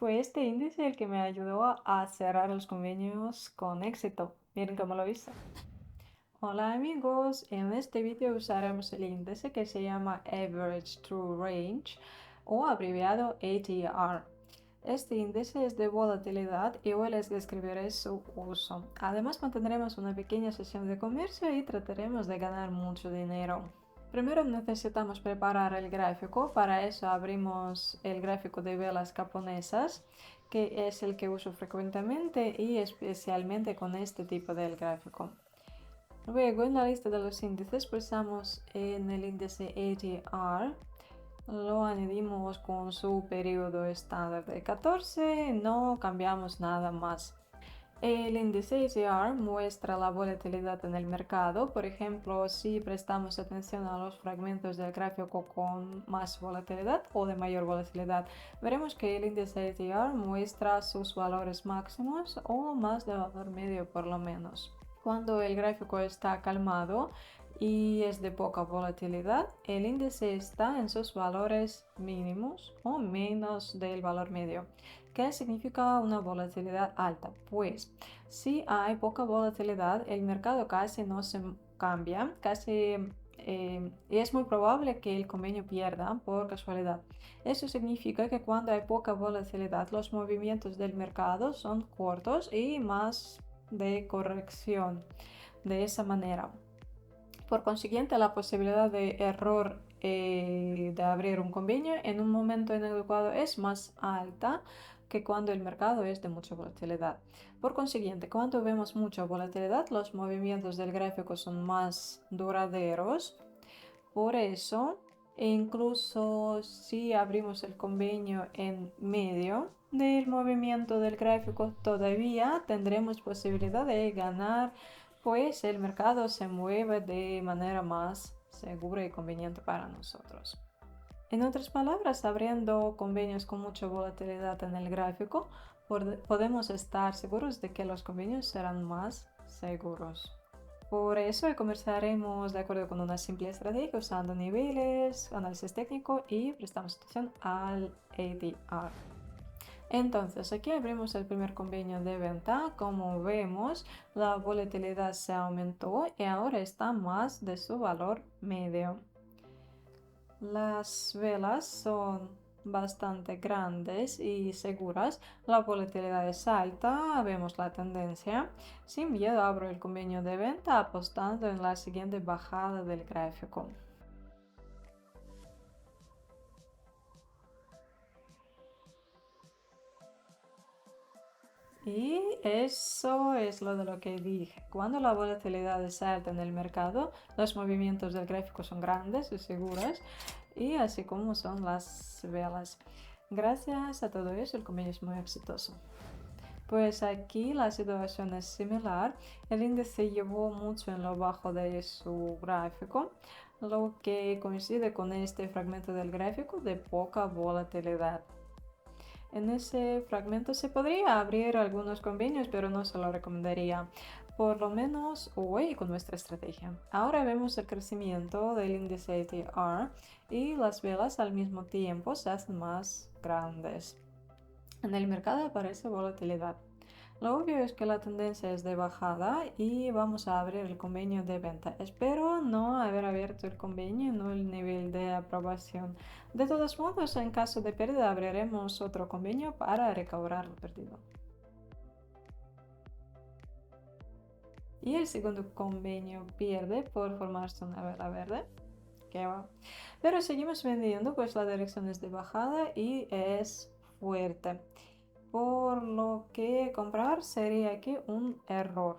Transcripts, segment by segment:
Fue este índice el que me ayudó a cerrar los convenios con éxito. Miren cómo lo hice. Hola amigos, en este vídeo usaremos el índice que se llama Average True Range o abreviado ATR. Este índice es de volatilidad y hoy les describiré su uso. Además mantendremos una pequeña sesión de comercio y trataremos de ganar mucho dinero. Primero necesitamos preparar el gráfico. Para eso abrimos el gráfico de velas japonesas, que es el que uso frecuentemente y especialmente con este tipo de gráfico. Luego en la lista de los índices pulsamos en el índice ATR, lo añadimos con su periodo estándar de 14, no cambiamos nada más. El índice ATR muestra la volatilidad en el mercado. Por ejemplo, si prestamos atención a los fragmentos del gráfico con más volatilidad o de mayor volatilidad, veremos que el índice ATR muestra sus valores máximos o más de valor medio por lo menos. Cuando el gráfico está calmado y es de poca volatilidad, el índice está en sus valores mínimos o menos del valor medio. ¿Qué significa una volatilidad alta? Pues si hay poca volatilidad, el mercado casi no se cambia, y es muy probable que el convenio pierda por casualidad. Eso significa que cuando hay poca volatilidad, los movimientos del mercado son cortos y más de corrección de esa manera. Por consiguiente, la posibilidad de error de abrir un convenio en un momento inadecuado es más alta que cuando el mercado es de mucha volatilidad. Por consiguiente, cuando vemos mucha volatilidad, los movimientos del gráfico son más duraderos. Por eso, incluso si abrimos el convenio en medio del movimiento del gráfico, todavía tendremos posibilidad de ganar, pues el mercado se mueve de manera más segura y conveniente para nosotros. En otras palabras, abriendo convenios con mucha volatilidad en el gráfico, podemos estar seguros de que los convenios serán más seguros. Por eso comenzaremos de acuerdo con una simple estrategia usando niveles, análisis técnico y prestamos atención al ADR. Entonces aquí abrimos el primer convenio de venta. Como vemos, la volatilidad se aumentó y ahora está más de su valor medio. Las velas son bastante grandes y seguras, la volatilidad es alta, vemos la tendencia. Sin miedo abro el convenio de venta apostando en la siguiente bajada del gráfico. Y eso es lo de lo que dije. Cuando la volatilidad es alta en el mercado, los movimientos del gráfico son grandes y seguros, y así como son las velas. Gracias a todo eso, el convenio es muy exitoso. Pues aquí la situación es similar. El índice llevó mucho en lo bajo de su gráfico, lo que coincide con este fragmento del gráfico de poca volatilidad. En ese fragmento se podría abrir algunos convenios, pero no se lo recomendaría, por lo menos hoy con nuestra estrategia. Ahora vemos el crecimiento del índice ATR y las velas al mismo tiempo se hacen más grandes. En el mercado aparece volatilidad. Lo obvio es que la tendencia es de bajada y vamos a abrir el convenio de venta. Espero no haber abierto el convenio en el nivel de aprobación. De todos modos, en caso de pérdida, abriremos otro convenio para recobrar lo perdido. Y el segundo convenio pierde por formarse una vela verde. Que va. Pero seguimos vendiendo, pues la dirección es de bajada y es fuerte. Por lo que comprar sería aquí un error.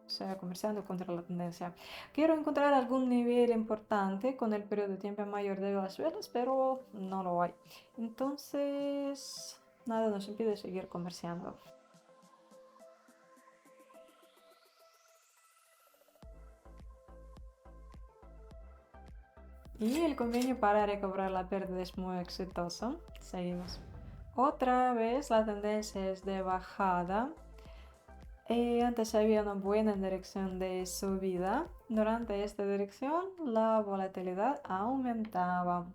O sea, comerciando contra la tendencia. Quiero encontrar algún nivel importante con el periodo de tiempo mayor de las velas, pero no lo hay. Entonces, nada nos impide seguir comerciando. Y el convenio para recobrar la pérdida es muy exitoso. Seguimos. Otra vez la tendencia es de bajada. Antes había una buena dirección de subida. Durante esta dirección la volatilidad aumentaba.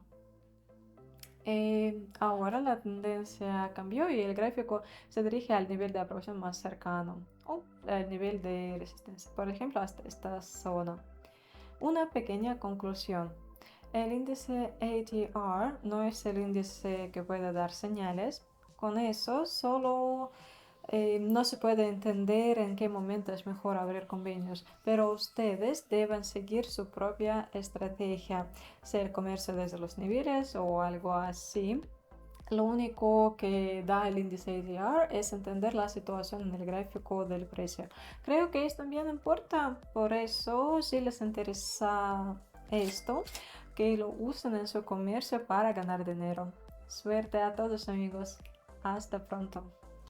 Ahora la tendencia cambió y el gráfico se dirige al nivel de aproximación más cercano o al nivel de resistencia, por ejemplo, hasta esta zona. Una pequeña conclusión. El índice ATR no es el índice que puede dar señales. Con eso solo no se puede entender en qué momento es mejor abrir convenios, pero ustedes deben seguir su propia estrategia, sea el comercio desde los niveles o algo así. Lo único que da el índice ADR es entender la situación en el gráfico del precio. Creo que esto también importa, por eso si les interesa esto, que lo usen en su comercio para ganar dinero. Suerte a todos amigos, hasta pronto.